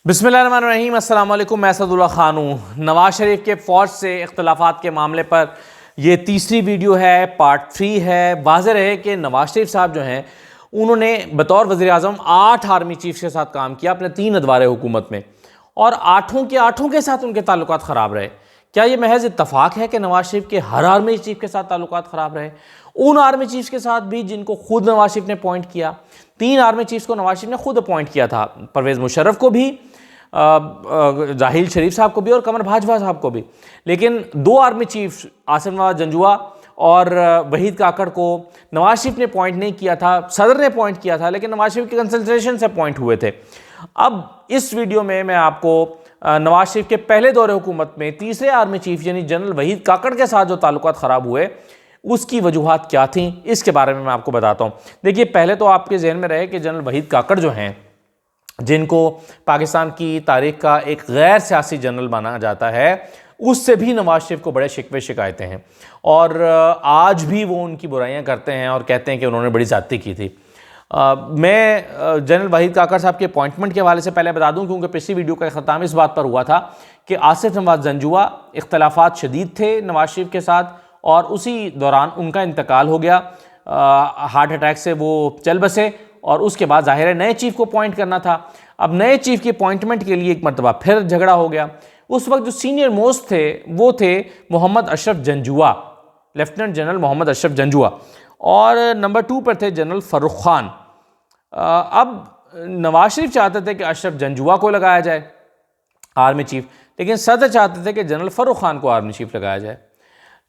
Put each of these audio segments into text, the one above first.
बिस्मिल्लाहिर्रहमानिर्रहीम, अस्सलाम वालेकुम। मैं असदुल्ला खान हूँ। नवाज शरीफ के फ़ौज से इख्तलाफात के मामले पर ये तीसरी वीडियो है, पार्ट 3 है। वाज़ेह रहे कि नवाज शरीफ साहब जो हैं उन्होंने बतौर वज़ीर आज़म 8 आर्मी चीफ़ के साथ काम किया अपने 3 अदवार हुकूमत में, और आठों के साथ उनके ताल्लुकात ख़राब रहे। क्या ये महज इत्तफ़ाक़ है कि नवाज शरीफ के हर आर्मी चीफ़ के साथ ताल्लुकात ख़राब रहे? उन आर्मी चीफ़ के साथ भी जिनको खुद नवाज शरीफ ने अपॉइंट किया। 3 आर्मी चीफ़ को नवाज शरीफ ने खुद अपॉइंट किया था, परवेज़ मुशर्रफ को भी, जाहिल शरीफ साहब को भी और कमर भाजपा साहब को भी। लेकिन 2 आर्मी चीफ आसिफ नवाज जंजुआ और वहीद काकड़ को नवाज शरीफ ने अपॉइंट नहीं किया था, सदर ने अपॉइंट किया था, लेकिन नवाज शरीफ के कंसल्टेशन से अपॉइंट हुए थे। अब इस वीडियो में मैं आपको नवाज शरीफ के पहले दौरे हुकूमत में तीसरे आर्मी चीफ यानी जनरल वहीद काकड़ के साथ जो ताल्लुकात ख़राब हुए उसकी वजूहात क्या थी, इसके बारे में मैं आपको बताता हूँ। देखिए, पहले तो आपके जहन में रहे कि जनरल वहीद काकड़ जो हैं, जिनको पाकिस्तान की तारीख का एक गैर सियासी जनरल माना जाता है, उससे भी नवाज शरीफ को बड़े शिकवे शिकायतें हैं और आज भी वो उनकी बुराइयां करते हैं और कहते हैं कि उन्होंने बड़ी ज़्यादती की थी। मैं जनरल वहीद काकड़ साहब के अपॉइंटमेंट के हवाले से पहले बता दूं, क्योंकि पिछली वीडियो का ख़त्म इस बात पर हुआ था कि आसिफ नवाज जंजुआ इख्तलाफात शदीद थे नवाज शरीफ के साथ और उसी दौरान उनका इंतकाल हो गया। हार्ट अटैक से वो चल बसे और उसके बाद ज़ाहिर है नए चीफ़ को अपॉइंट करना था। अब नए चीफ़ की अपॉइंटमेंट के लिए एक मरतबा फिर झगड़ा हो गया। उस वक्त जो सीनियर मोस्ट थे वो थे मोहम्मद अशरफ जंजुआ, लेफ्टिनेंट जनरल मोहम्मद अशरफ जंजुआ, और नंबर 2 पर थे जनरल फ़र्रुख खान। अब नवाज शरीफ चाहते थे कि अशरफ जंजुआ को लगाया जाए आर्मी चीफ, लेकिन सदर चाहते थे कि जनरल फ़र्रुख खान को आर्मी चीफ लगाया जाए।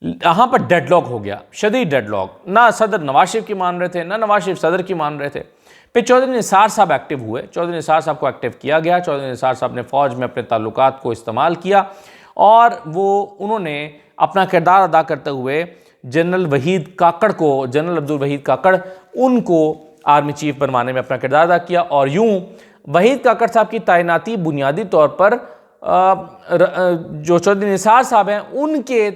यहाँ पर डेडलॉक हो गया, शदीद डेडलॉक। ना सदर नवाज शरीफ की मान रहे थे, ना नवाज शरीफ सदर की मान रहे थे। फिर चौधरी निसार साहब एक्टिव हुए, चौधरी निसार साहब को एक्टिव किया गया। चौधरी निसार साहब ने फ़ौज में अपने ताल्लुकात को इस्तेमाल किया और उन्होंने अपना किरदार अदा करते हुए जनरल वहीद काकड़ को, जनरल अब्दुल वहीद काकड़, उनको आर्मी चीफ बनवाने में अपना किरदार अदा किया। और यूँ वहीद काकड़ साहब की तैनाती बुनियादी तौर पर जो चौधरी निसार साहब हैं उनके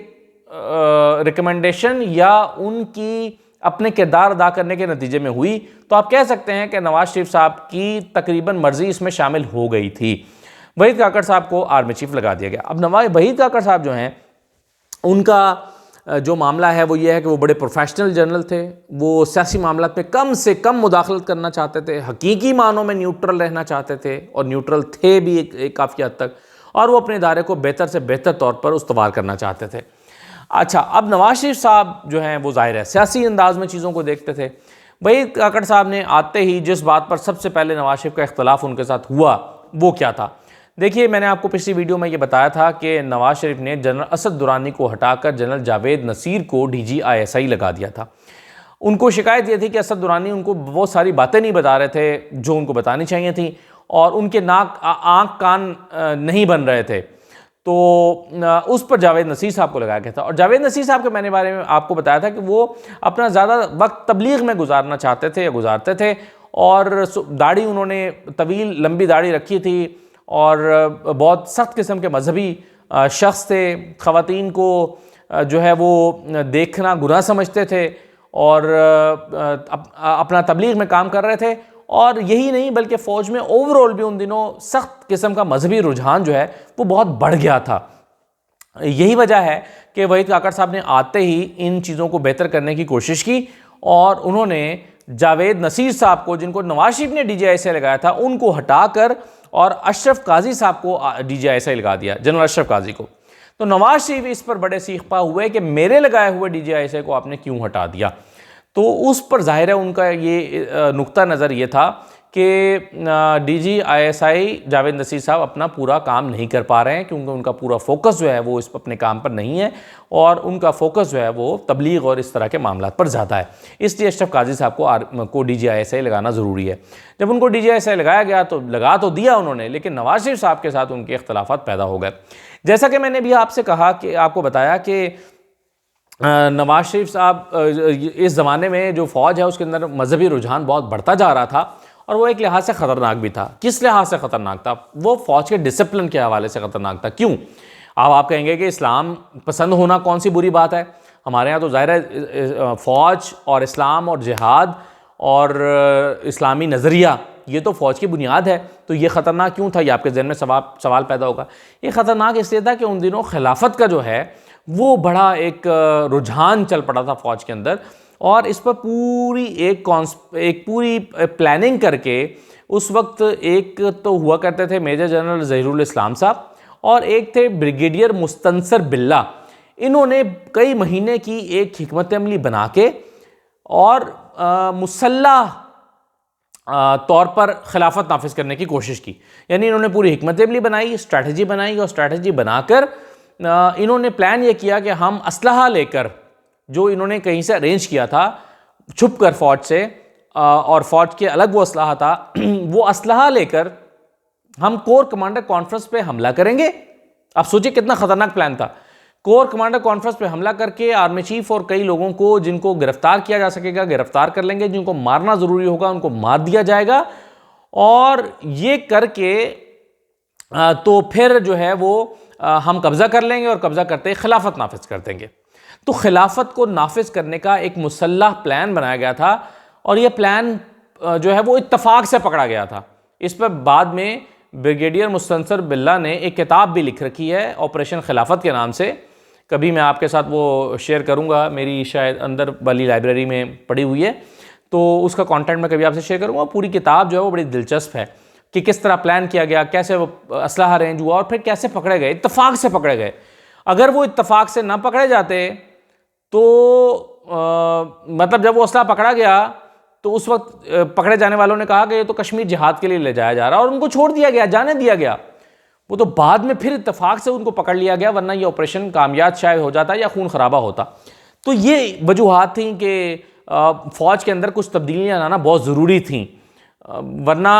रिकमेंडेशन या उनकी अपने किरदार अदा करने के नतीजे में हुई। तो आप कह सकते हैं कि नवाज शरीफ साहब की तकरीबन मर्जी इसमें शामिल हो गई थी। वहीद काकड़ साहब को आर्मी चीफ लगा दिया गया। अब वहीद काकड़ साहब जो हैं, उनका जो मामला है वो ये है कि वो बड़े प्रोफेशनल जनरल थे। वो सियासी मामलात में कम से कम मुदाखलत करना चाहते थे, हकीकी मानों में न्यूट्रल रहना चाहते थे और न्यूट्रल थे भी एक काफ़ी हद तक, और वो अपने इदारे को बेहतर से बेहतर तौर पर उस्तवार करना चाहते थे। अच्छा, अब नवाज शरीफ साहब जो हैं वो ज़ाहिर है सियासी अंदाज में चीज़ों को देखते थे। वहीद काकड़ साहब ने आते ही जिस बात पर सबसे पहले नवाज शरीफ का इख्तलाफ उनके साथ हुआ वो क्या था? देखिए, मैंने आपको पिछली वीडियो में ये बताया था कि नवाज शरीफ ने जनरल असद दुरानी को हटाकर जनरल जावेद नसीर को DGISI लगा दिया था। उनको शिकायत ये थी कि असद दुरानी उनको बहुत सारी बातें नहीं बता रहे थे जो उनको बतानी चाहिए थी, और उनके आँख कान नहीं बन रहे थे। तो उस पर जावेद नसीर साहब को लगाया गया था। और जावेद नसीर साहब के मैंने बारे में आपको बताया था कि वो अपना ज़्यादा वक्त तबलीग में गुजारना चाहते थे या गुजारते थे, और दाढ़ी उन्होंने तवील लंबी दाढ़ी रखी थी और बहुत सख्त किस्म के मजहबी शख्स थे। ख़वातीन को जो है वो देखना गुनाह समझते थे और अपना तबलीग में काम कर रहे थे। और यही नहीं बल्कि फ़ौज में ओवरऑल भी उन दिनों सख्त किस्म का मजहबी रुझान जो है वो बहुत बढ़ गया था। यही वजह है कि वहीद काकड़ साहब ने आते ही इन चीज़ों को बेहतर करने की कोशिश की और उन्होंने जावेद नसीर साहब को, जिनको नवाज शरीफ ने DGISI लगाया था, उनको हटाकर और अशरफ काजी साहब को DGISI लगा दिया, जनरल अशरफ काजी को। तो नवाज शरीफ इस पर बड़े सीखपा हुए कि मेरे लगाए हुए DGISI को आपने क्यों हटा दिया। तो उस पर ज़ाहिर है उनका ये नुक्ता नज़र ये था कि DGISI जावेद नसीर साहब अपना पूरा काम नहीं कर पा रहे हैं, क्योंकि उनका पूरा फोकस जो है वो इस अपने काम पर नहीं है और उनका फोकस जो है वो तबलीग और इस तरह के मामलात पर ज़्यादा है। इसलिए अशरफ काजी साहब को DGISI लगाना ज़रूरी है। जब उनको DGISI लगाया गया तो लगा तो दिया उन्होंने, लेकिन नवाज शरीफ साहब के साथ उनके इख्तलाफात पैदा हो गए। जैसा कि मैंने भी आपसे कहा कि आपको बताया कि नवाज शरीफ साहब इस ज़माने में जो फ़ौज है उसके अंदर मजहबी रुझान बहुत बढ़ता जा रहा था, और वो एक लिहाज से ख़तरनाक भी था। किस लिहाज से ख़तरनाक था? वो फ़ौज के डिसिप्लिन के हवाले से ख़तरनाक था। क्यों? अब आप कहेंगे कि इस्लाम पसंद होना कौन सी बुरी बात है? हमारे यहाँ तो ज़ाहिर है फ़ौज और इस्लाम और जिहाद और इस्लामी नज़रिया ये तो फ़ौज की बुनियाद है, तो ये ख़तरनाक क्यों था? ये आपके जहन में सवाल पैदा होगा। ये ख़तरनाक इसलिए था कि उन दिनों खिलाफत का जो है वो बड़ा एक रुझान चल पड़ा था फ़ौज के अंदर, और इस पर पूरी एक पूरी प्लानिंग करके उस वक्त एक तो हुआ करते थे मेजर जनरल ज़हीरुल इस्लाम साहब, और एक थे ब्रिगेडियर मुस्तनसर बिल्ला। इन्होंने कई महीने की एक हिकमत अमली बना के और मुसल्लह तौर पर खिलाफत नाफिज करने की कोशिश की। यानी इन्होंने पूरी हिकमत अमली बनाई, स्ट्रैटेजी बनाई, और स्ट्रैटेजी बनाकर इन्होंने प्लान ये किया कि हम असलहा लेकर, जो इन्होंने कहीं से अरेंज किया था छुप कर फ़ौज से, और फ़ौज के अलग वो असलहा था, वो असलहा लेकर हम कोर कमांडर कॉन्फ्रेंस पे हमला करेंगे। आप सोचिए कितना ख़तरनाक प्लान था। कोर कमांडर कॉन्फ्रेंस पे हमला करके आर्मी चीफ और कई लोगों को जिनको गिरफ्तार किया जा सकेगा गिरफ्तार कर लेंगे, जिनको मारना ज़रूरी होगा उनको मार दिया जाएगा, और ये करके तो फिर जो है वो हम कब्ज़ा कर लेंगे, और कब्ज़ा करते ही खिलाफत नाफिज कर देंगे। तो खिलाफत को नाफिज करने का एक मुसल्लह प्लान बनाया गया था, और यह प्लान जो है वो इत्तफाक से पकड़ा गया था। इस पर बाद में ब्रिगेडियर मुस्तनसर बिल्ला ने एक किताब भी लिख रखी है ऑपरेशन खिलाफत के नाम से। कभी मैं आपके साथ वो शेयर करूंगा, मेरी शायद अंदर वाली लाइब्रेरी में पड़ी हुई है, तो उसका कंटेंट मैं कभी आपसे शेयर करूंगा। पूरी किताब जो है वो बड़ी दिलचस्प है कि किस तरह प्लान किया गया, कैसे वो असलहा अरेंज हुआ, और फिर कैसे पकड़े गए, इत्तफाक से पकड़े गए। अगर वो इत्तफाक से ना पकड़े जाते तो मतलब जब वो असला पकड़ा गया तो उस वक्त पकड़े जाने वालों ने कहा कि ये तो कश्मीर जिहाद के लिए ले जाया जा रहा है, और उनको छोड़ दिया गया, जाने दिया गया। वो तो बाद में फिर इत्तफाक से उनको पकड़ लिया गया, वरना ये ऑपरेशन कामयाब शायद हो जाता या खून खराबा होता। तो ये वजूहात थी कि फ़ौज के अंदर कुछ तब्दीलियाँ लाना बहुत ज़रूरी थी, वरना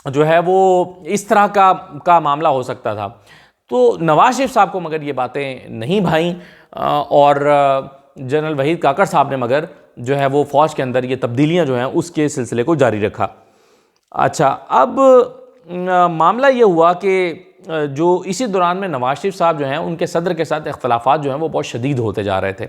जो है वो इस तरह का मामला हो सकता था। तो नवाज शरीफ साहब को मगर ये बातें नहीं भाई, और जनरल वहीद काकड़ साहब ने मगर जो है वो फ़ौज के अंदर ये तब्दीलियाँ जो हैं उसके सिलसिले को जारी रखा। अच्छा, अब मामला ये हुआ कि जो इसी दौरान में नवाज शरीफ साहब जो हैं उनके सदर के साथ इख्तलाफात जो हैं वो बहुत शदीद होते जा रहे थे,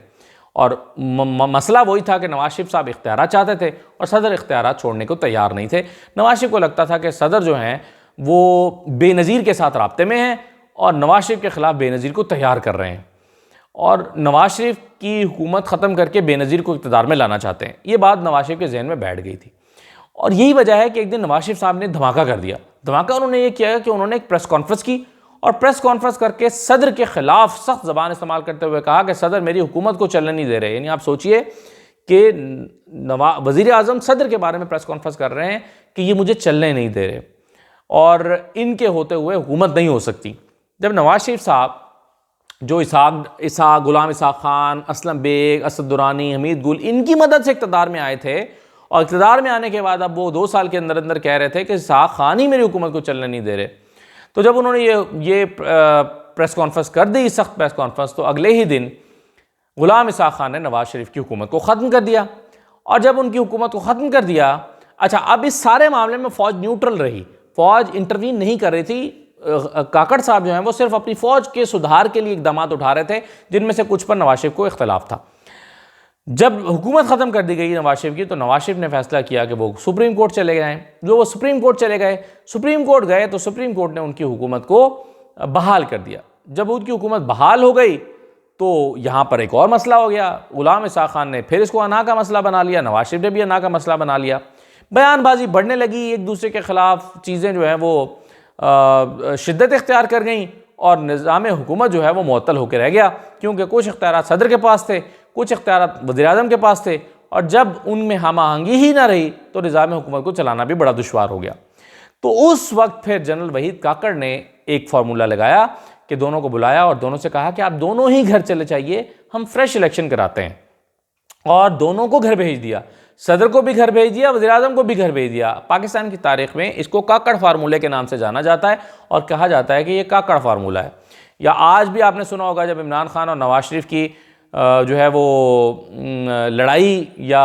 और मसला वही था कि नवाज शरीफ साहब इख्तियारात चाहते थे और सदर इख्तियारात छोड़ने को तैयार नहीं थे। नवाज शरीफ को लगता था कि सदर जो हैं वो बेनज़ीर के साथ राब्ते में हैं और नवाज शरीफ के ख़िलाफ़ बेनज़ीर को तैयार कर रहे हैं, और नवाज शरीफ की हुकूमत ख़त्म करके बेनज़ीर को इक़्तिदार में लाना चाहते हैं। ये बात नवाज शरीफ के जहन में बैठ गई थी, और यही वजह है कि एक दिन नवाज शरीफ साहब ने धमाका कर दिया। धमाका उन्होंने ये किया कि उन्होंने एक प्रेस कॉन्फ्रेंस की, और प्रेस कॉन्फ्रेंस करके सदर के ख़िलाफ़ सख्त ज़बान इस्तेमाल करते हुए कहा कि सदर मेरी हुकूमत को चलने नहीं दे रहे। यानी आप सोचिए कि वज़ीर आज़म सदर के बारे में प्रेस कॉन्फ्रेंस कर रहे हैं कि ये मुझे चलने नहीं दे रहे, और इनके होते हुए हुकूमत नहीं हो सकती। जब नवाज शरीफ साहब जो इसहाक गुलाम इसहाक खान, असलम बेग, असद दुरानी, हमीद गुल, इनकी मदद से इक़्तिदार में आए थे, और इक़्तिदार में आने के बाद अब वो 2 साल के अंदर अंदर कह रहे थे कि इसहाक खान ही मेरी हुकूमत को चलने नहीं दे रहे। तो जब उन्होंने ये प्रेस कॉन्फ्रेंस कर दी, सख्त प्रेस कॉन्फ्रेंस, तो अगले ही दिन गुलाम इसहाक खान ने नवाज शरीफ की हुकूमत को ख़त्म कर दिया। और जब उनकी हुकूमत को ख़त्म कर दिया, अच्छा, अब इस सारे मामले में फ़ौज न्यूट्रल रही, फ़ौज इंटरवीन नहीं कर रही थी। काकड़ साहब जो हैं वो सिर्फ अपनी फ़ौज के सुधार के लिए इकदाम उठा रहे थे, जिनमें से कुछ पर नवाज शरीफ को इख्तलाफ था। जब हुकूमत ख़त्म कर दी गई नवाज शरीफ की, तो नवाज शरीफ ने फैसला किया कि वो सुप्रीम कोर्ट चले गए। जो वो सुप्रीम कोर्ट चले गए, सुप्रीम कोर्ट गए, तो सुप्रीम कोर्ट ने उनकी हुकूमत को बहाल कर दिया। जब उनकी हुकूमत बहाल हो गई तो यहाँ पर एक और मसला हो गया। गुलाम इसहाक खान ने फिर इसको अना का मसला बना लिया, नवाज शरीफ ने भी अना का मसला बना लिया। बयानबाजी बढ़ने लगी, एक दूसरे के ख़िलाफ़ चीज़ें जो हैं वो शिद्दत इख्तियार कर गई, और निज़ाम हुकूमत जो है वो मुअत्तल होकर रह गया, क्योंकि कुछ इख्तियारात सदर के पास थे, कुछ इख्तियारात वज़ीर-ए-आज़म के पास थे, और जब उनमें हम आहंगी ही ना रही तो निज़ाम हुकूमत को चलाना भी बड़ा दुश्वार हो गया। तो उस वक्त फिर जनरल वहीद काकड़ ने एक फार्मूला लगाया कि दोनों को बुलाया और दोनों से कहा कि आप दोनों ही घर चले जाइए, हम फ्रेश इलेक्शन कराते हैं, और दोनों को घर भेज दिया। सदर को भी घर भेज दिया, वज़ीर-ए-आज़म को भी घर भेज दिया। पाकिस्तान की तारीख़ में इसको काकड़ फार्मूले के नाम से जाना जाता है, और कहा जाता है कि ये काकड़ फार्मूला है। या आज भी आपने सुना होगा जब इमरान खान और नवाज शरीफ की जो है वो लड़ाई या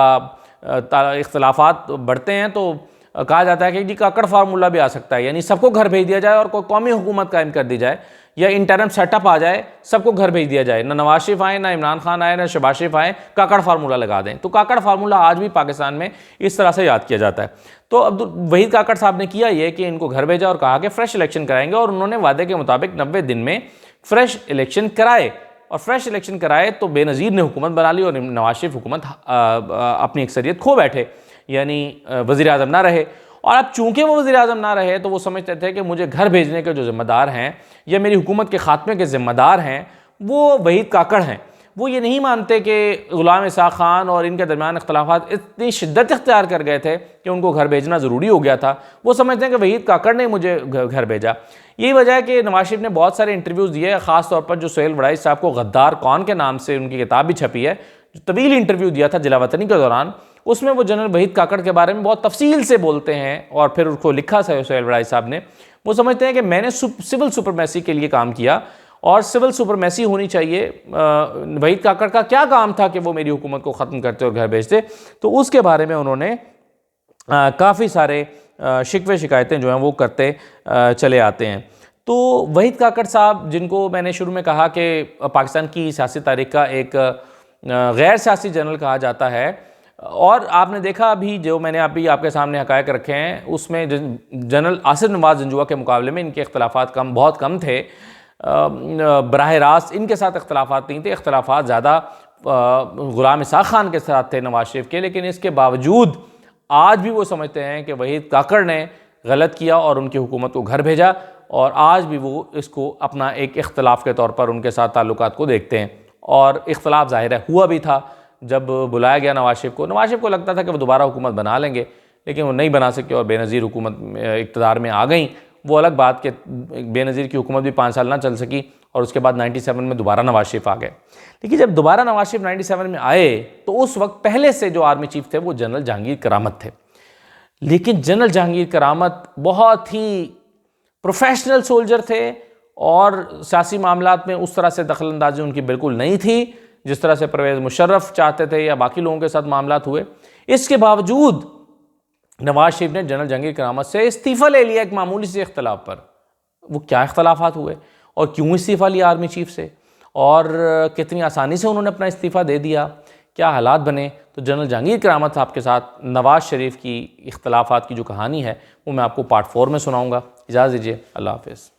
इख्तलाफात बढ़ते हैं, तो कहा जाता है कि जी काकड़ फार्मूला भी आ सकता है, यानी सबको घर भेज दिया जाए और कोई कौमी हुकूमत कायम कर दी जाए या इंटरम सेटअप आ जाए, सबको घर भेज दिया जाए, ना नवाज शरीफ आए, ना इमरान खान आए, ना शहबाज शरीफ आए, काकड़ फार्मूला लगा दें। तो काकड़ फार्मूला आज भी पाकिस्तान में इस तरह से याद किया जाता है। तो अब वहीद काकड़ साहब ने किया ये कि इनको घर भेजा और कहा कि फ्रेश इलेक्शन कराएंगे, और उन्होंने वादे के मुताबिक 90 दिन में फ्रेश इलेक्शन कराए, और फ्रेश इलेक्शन कराए तो बेनज़ीर ने हुकूमत बना ली और नवाज शरीफ हुकूमत अपनी अक्सरियत खो बैठे, यानी वज़ीर आज़म ना रहे। और अब चूंकि वो वज़ीर आज़म ना रहे तो वो समझते थे कि मुझे घर भेजने के जो ज़िम्मेदार हैं या मेरी हुकूमत के ख़ात्मे के ज़िम्मेदार हैं वो वहीद काकड़ हैं। वो ये नहीं मानते कि ग़ुलाम इसाक़ खान और इनके दरमियान इख्तलाफात इतनी शिद्दत इख्तियार कर गए थे कि उनको घर भेजना ज़रूरी हो गया था। वो समझते हैं कि वहीद काकड़ ने मुझे घर भेजा। यही वजह है कि नवाज शरीफ ने बहुत सारे इंटरव्यूज़ दिए, ख़ास तौर पर जो सुहेल वड़ाई साहब को गद्दार कौन के नाम से उनकी किताब भी छपी है, जो तवील इंटरव्यू दिया था जिला वतनी के दौरान, उसमें वो जनरल वहीद काकड़ के बारे में बहुत तफसील से बोलते हैं। और फिर उसको लिखा सुहेल वड़ाई साहब ने, वो समझते हैं कि मैंने सिविल सुपरमेसी के लिए काम किया और सिविल सुपरमेसी होनी चाहिए। वहीद काकड़ का क्या काम था कि वो मेरी हुकूमत को ख़त्म करते और घर भेजते, तो उसके बारे में उन्होंने काफ़ी सारे शिकवे शिकायतें जो हैं वो करते चले आते हैं। तो वहीद काकड़ साहब, जिनको मैंने शुरू में कहा कि पाकिस्तान की सियासी तारीख़ का एक गैर सियासी जर्नल कहा जाता है, और आपने देखा अभी जो मैंने अभी आपके सामने हक़ायक़ रखे हैं उसमें जनरल आसिफ नवाज़ जंजुआ के मुकाबले में इनके इख्तलाफात बहुत कम थे। बराह रास्त इनके साथ इख्तलाफात नहीं थे, इख्तलाफात ज़्यादा ग़ुलाम इसाक़ खान के साथ थे नवाज शरीफ के। लेकिन इसके बावजूद आज भी वो समझते हैं कि वहीद काकड़ ने गलत किया और उनकी हुकूमत को घर भेजा, और आज भी वो इसको अपना एक इख्तलाफ के तौर पर उनके साथ ताल्लुकात को देखते हैं। और इख्तलाफ ज़ाहिर है हुआ भी था जब बुलाया गया नवाज शरीफ को। नवाज शरीफ को लगता था कि वो दोबारा हुकूमत बना लेंगे, लेकिन वो नहीं बना सके और बेनज़ीर हुकूमत इक़्तिदार में आ गई। वो अलग बात कि बेनज़ीर की हुकूमत भी 5 साल ना चल सकी, और उसके बाद 97 में दोबारा नवाज शरीफ आ गए। लेकिन जब दोबारा नवाज शरीफ 97 में आए तो उस वक्त पहले से जो आर्मी चीफ थे वो जनरल जहांगीर करामत थे। लेकिन जनरल जहांगीर करामत बहुत ही प्रोफेशनल सोल्जर थे और सियासी मामलात में उस तरह से दखल अंदाजी उनकी बिल्कुल नहीं थी जिस तरह से परवेज़ मुशर्रफ चाहते थे या बाकी लोगों के साथ मामलात हुए। इसके बावजूद नवाज शरीफ ने जनरल जहांगीर करामत से इस्तीफ़ा ले लिया एक मामूली से इख्तलाफ पर। वो क्या इख्तलाफात हुए और क्यों इस्तीफ़ा लिया आर्मी चीफ से, और कितनी आसानी से उन्होंने अपना इस्तीफ़ा दे दिया, क्या हालात बने। तो जनरल जहांगीर करामत साहब के साथ नवाज शरीफ की इख्तलाफात की जो कहानी है वो मैं आपको पार्ट 4 में सुनाऊँगा। इजाज़त दीजिए, अल्लाह हाफ़िज़।